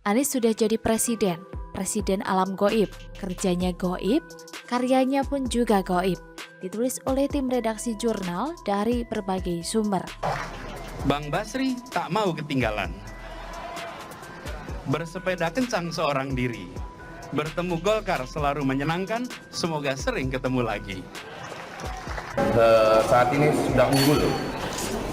Anies sudah jadi presiden, presiden alam goib, kerjanya goib, karyanya pun juga goib. Ditulis oleh tim redaksi jurnal dari berbagai sumber. Bang Basri tak mau ketinggalan. Bersepeda kencang seorang diri. Bertemu Golkar selalu menyenangkan, semoga sering ketemu lagi. Saat ini sudah unggul.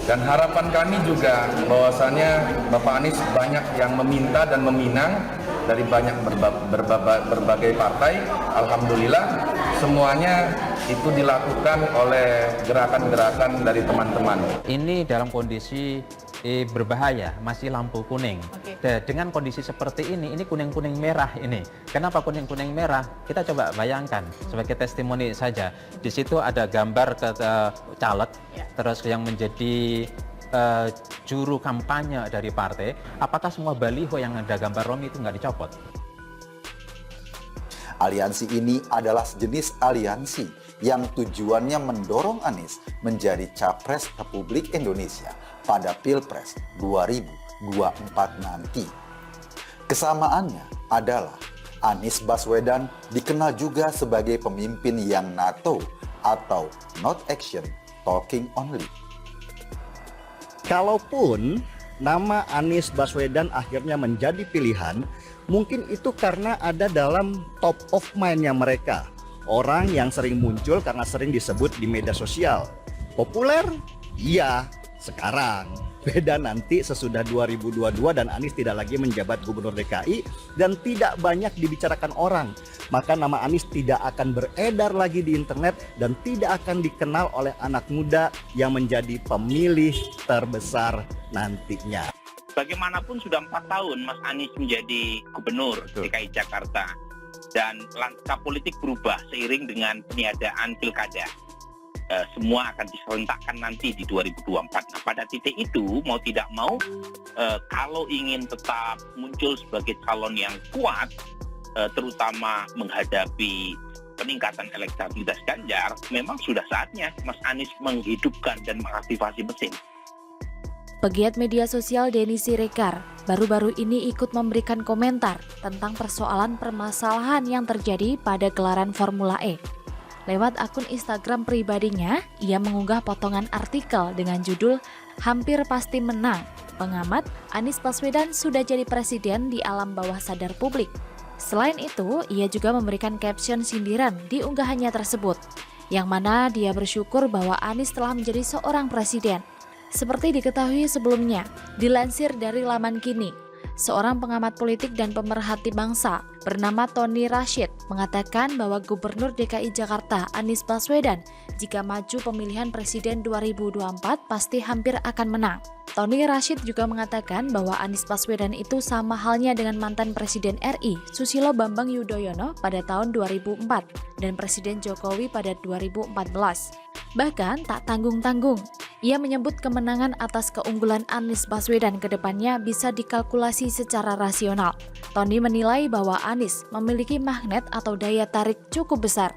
Dan harapan kami juga bahwasannya Bapak Anies banyak yang meminta dan meminang dari banyak berbagai partai. Alhamdulillah semuanya itu dilakukan oleh gerakan-gerakan dari teman-teman. Ini dalam kondisi berbahaya, masih lampu kuning. Dengan kondisi seperti ini kuning-kuning merah ini. Kenapa kuning-kuning merah? Kita coba bayangkan sebagai testimoni saja. Di situ ada gambar caleg, terus yang menjadi juru kampanye dari partai. Apakah semua baliho yang ada gambar Romi itu nggak dicopot? Aliansi ini adalah sejenis aliansi yang tujuannya mendorong Anies menjadi Capres Republik Indonesia pada Pilpres 2024 nanti. Kesamaannya adalah Anies Baswedan dikenal juga sebagai pemimpin yang NATO atau not action, talking only. Kalaupun nama Anies Baswedan akhirnya menjadi pilihan, mungkin itu karena ada dalam top of mind-nya mereka. Orang yang sering muncul karena sering disebut di media sosial. Populer? Iya, sekarang. Beda nanti sesudah 2022 dan Anies tidak lagi menjabat Gubernur DKI dan tidak banyak dibicarakan orang. Maka nama Anies tidak akan beredar lagi di internet dan tidak akan dikenal oleh anak muda yang menjadi pemilih terbesar nantinya. Bagaimanapun sudah 4 tahun Mas Anies menjadi Gubernur DKI Jakarta. Dan langkah politik berubah seiring dengan peniadaan pilkada. Semua akan diserentakkan nanti di 2024. Nah, pada titik itu mau tidak mau, kalau ingin tetap muncul sebagai calon yang kuat, terutama menghadapi peningkatan elektabilitas Ganjar, memang sudah saatnya Mas Anies menghidupkan dan mengaktifasi mesin. Pegiat media sosial Denny Siregar baru-baru ini ikut memberikan komentar tentang persoalan permasalahan yang terjadi pada gelaran Formula E. Lewat akun Instagram pribadinya, ia mengunggah potongan artikel dengan judul "Hampir Pasti Menang. Pengamat Anies Baswedan sudah jadi presiden di alam bawah sadar publik." Selain itu, ia juga memberikan caption sindiran di unggahannya tersebut, yang mana dia bersyukur bahwa Anies telah menjadi seorang presiden. Seperti diketahui sebelumnya, dilansir dari laman Kini, seorang pengamat politik dan pemerhati bangsa bernama Tony Rashid mengatakan bahwa Gubernur DKI Jakarta Anies Baswedan jika maju pemilihan presiden 2024 pasti hampir akan menang. Tony Rashid juga mengatakan bahwa Anies Baswedan itu sama halnya dengan mantan Presiden RI Susilo Bambang Yudhoyono pada tahun 2004 dan Presiden Jokowi pada 2014. Bahkan tak tanggung-tanggung, ia menyebut kemenangan atas keunggulan Anies Baswedan ke depannya bisa dikalkulasi secara rasional. Tony menilai bahwa Anies memiliki magnet atau daya tarik cukup besar.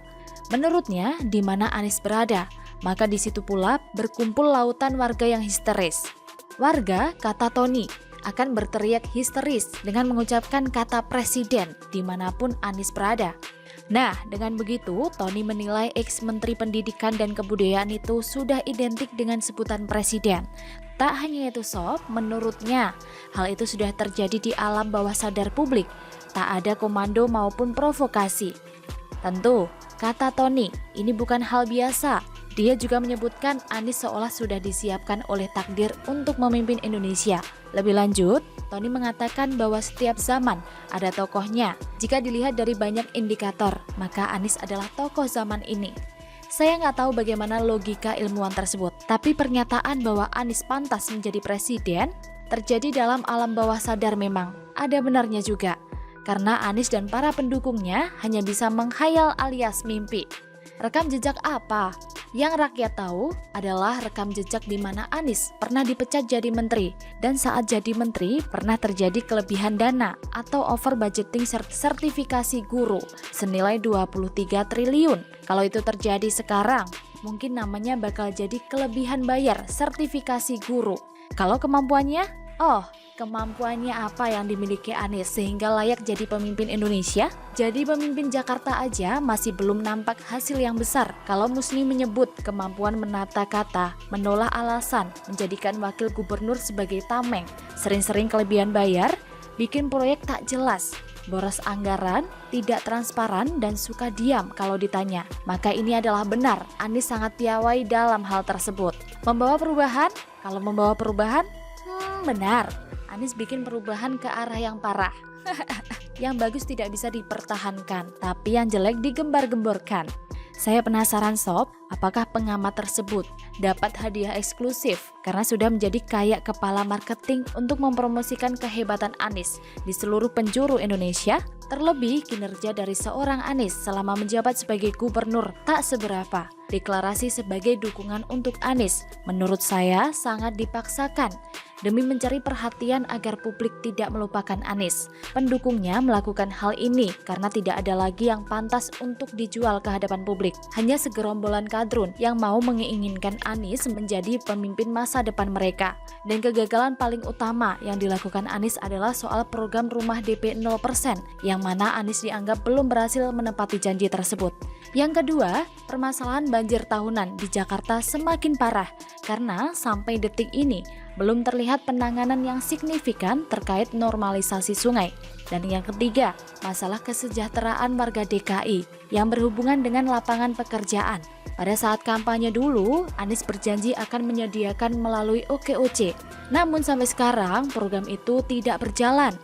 Menurutnya, di mana Anies berada, maka di situ pula berkumpul lautan warga yang histeris. Warga, kata Tony, akan berteriak histeris dengan mengucapkan kata presiden dimanapun Anies berada. Nah, dengan begitu, Tony menilai ex-Menteri Pendidikan dan Kebudayaan itu sudah identik dengan sebutan presiden. Tak hanya itu sob, menurutnya, hal itu sudah terjadi di alam bawah sadar publik. Tak ada komando maupun provokasi. Tentu, kata Tony, ini bukan hal biasa. Dia juga menyebutkan Anies seolah sudah disiapkan oleh takdir untuk memimpin Indonesia. Lebih lanjut, Tony mengatakan bahwa setiap zaman ada tokohnya. Jika dilihat dari banyak indikator, maka Anies adalah tokoh zaman ini. Saya nggak tahu bagaimana logika ilmuwan tersebut, tapi pernyataan bahwa Anies pantas menjadi presiden terjadi dalam alam bawah sadar memang ada benarnya juga. Karena Anies dan para pendukungnya hanya bisa menghayal alias mimpi. Rekam jejak apa? Yang rakyat tahu adalah rekam jejak di mana Anies pernah dipecat jadi menteri dan saat jadi menteri pernah terjadi kelebihan dana atau over budgeting sertifikasi guru senilai 23 triliun. Kalau itu terjadi sekarang, mungkin namanya bakal jadi kelebihan bayar sertifikasi guru. Kalau kemampuannya Oh, kemampuannya apa yang dimiliki Anies sehingga layak jadi pemimpin Indonesia? Jadi pemimpin Jakarta aja masih belum nampak hasil yang besar. Kalau Musni menyebut kemampuan menata kata, menolak alasan, menjadikan wakil gubernur sebagai tameng, sering-sering kelebihan bayar, bikin proyek tak jelas, boros anggaran, tidak transparan, dan suka diam kalau ditanya. Maka ini adalah benar, Anies sangat piawai dalam hal tersebut. Membawa perubahan? Kalau membawa perubahan, benar, Anies bikin perubahan ke arah yang parah. Yang bagus tidak bisa dipertahankan, tapi yang jelek digembar-gemborkan. Saya penasaran sob, apakah pengamat tersebut dapat hadiah eksklusif karena sudah menjadi kayak kepala marketing untuk mempromosikan kehebatan Anies di seluruh penjuru Indonesia? Terlebih kinerja dari seorang Anies selama menjabat sebagai gubernur tak seberapa. Deklarasi sebagai dukungan untuk Anies menurut saya sangat dipaksakan demi mencari perhatian agar publik tidak melupakan Anies. Pendukungnya melakukan hal ini karena tidak ada lagi yang pantas untuk dijual ke hadapan publik. Hanya segerombolan kadrun yang mau menginginkan Anies menjadi pemimpin masa depan mereka. Dan kegagalan paling utama yang dilakukan Anies adalah soal program rumah DP 0% yang mana Anies dianggap belum berhasil menepati janji tersebut. Yang kedua, permasalahan banjir tahunan di Jakarta semakin parah karena sampai detik ini belum terlihat penanganan yang signifikan terkait normalisasi sungai. Dan yang ketiga, masalah kesejahteraan warga DKI yang berhubungan dengan lapangan pekerjaan. Pada saat kampanye dulu, Anies berjanji akan menyediakan melalui OKOC. Namun sampai sekarang program itu tidak berjalan.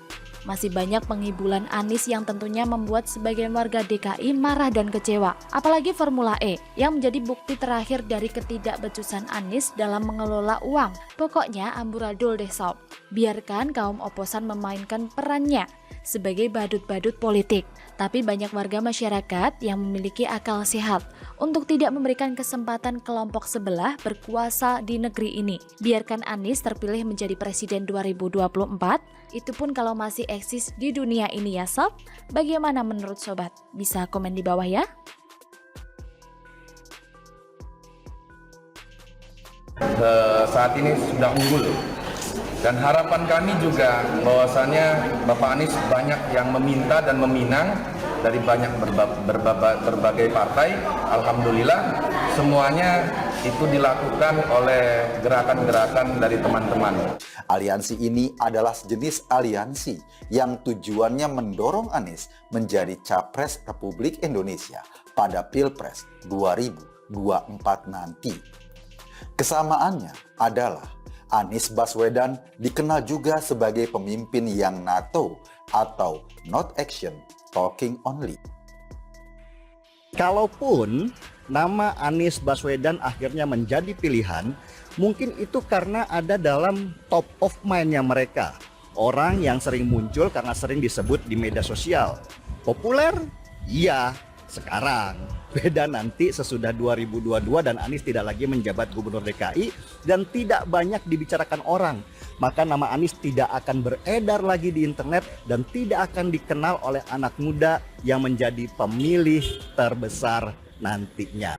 Masih banyak pengibulan Anies yang tentunya membuat sebagian warga DKI marah dan kecewa. Apalagi Formula E yang menjadi bukti terakhir dari ketidakbecusan Anies dalam mengelola uang. Pokoknya amburadul deh sob. Biarkan kaum oposan memainkan perannya sebagai badut-badut politik. Tapi banyak warga masyarakat yang memiliki akal sehat untuk tidak memberikan kesempatan kelompok sebelah berkuasa di negeri ini. Biarkan Anies terpilih menjadi presiden 2024, itu pun kalau masih eksis di dunia ini ya sob. Bagaimana menurut sobat? Bisa komen di bawah ya. Saat ini sudah unggul. Dan harapan kami juga bahwasannya Bapak Anies banyak yang meminta dan meminang dari banyak berbagai partai. Alhamdulillah semuanya itu dilakukan oleh gerakan-gerakan dari teman-teman. Aliansi ini adalah sejenis aliansi yang tujuannya mendorong Anies menjadi Capres Republik Indonesia pada Pilpres 2024 nanti. Kesamaannya adalah Anies Baswedan dikenal juga sebagai pemimpin yang NATO atau not action, talking only. Kalaupun nama Anies Baswedan akhirnya menjadi pilihan, mungkin itu karena ada dalam top of mind-nya mereka. Orang yang sering muncul karena sering disebut di media sosial. Populer? Iya, sekarang. Beda nanti sesudah 2022 dan Anies tidak lagi menjabat gubernur DKI dan tidak banyak dibicarakan orang. Maka nama Anies tidak akan beredar lagi di internet dan tidak akan dikenal oleh anak muda yang menjadi pemilih terbesar nantinya.